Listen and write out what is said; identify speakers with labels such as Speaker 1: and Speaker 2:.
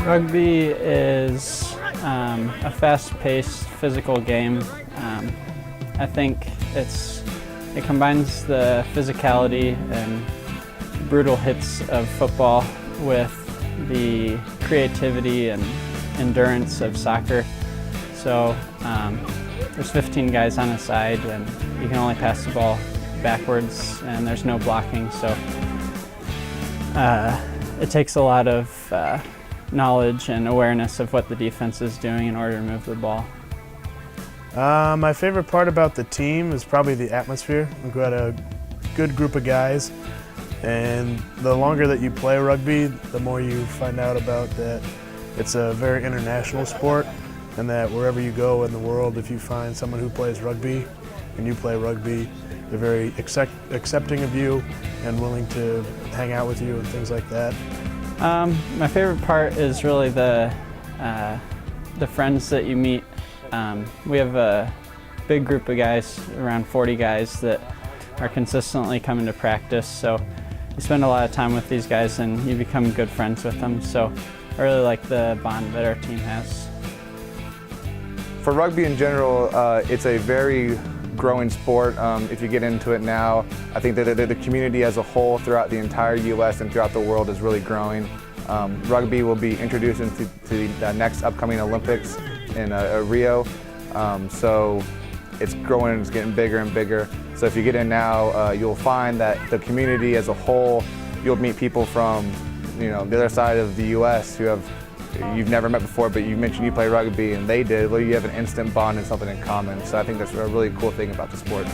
Speaker 1: Rugby is a fast-paced, physical game. I think it combines the physicality and brutal hits of football with the creativity and endurance of soccer. So there's 15 guys on a side, and you can only pass the ball backwards, and there's no blocking. So it takes a lot of knowledge and awareness of what the defense is doing in order to move the ball.
Speaker 2: My favorite part about the team is probably the atmosphere. We've got a good group of guys, and the longer that you play rugby, the more you find out about that it's a very international sport, and that wherever you go in the world, if you find someone who plays rugby and you play rugby, they're very accepting of you and willing to hang out with you and things like that.
Speaker 1: My favorite part is really the friends that you meet. We have a big group of guys, around 40 guys, that are consistently coming to practice. So you spend a lot of time with these guys and you become good friends with them. So I really like the bond that our team has.
Speaker 3: For rugby in general, it's a very growing sport. If you get into it now, I think that the community as a whole throughout the entire U.S. and throughout the world is really growing. Rugby will be introduced into the next upcoming Olympics in Rio, so it's growing and it's getting bigger and bigger. So if you get in now, you'll find that the community as a whole, you'll meet people from the other side of the U.S. who you've never met before, but you mentioned you play rugby and they did. Well, you have an instant bond and something in common. So I think that's a really cool thing about the sport.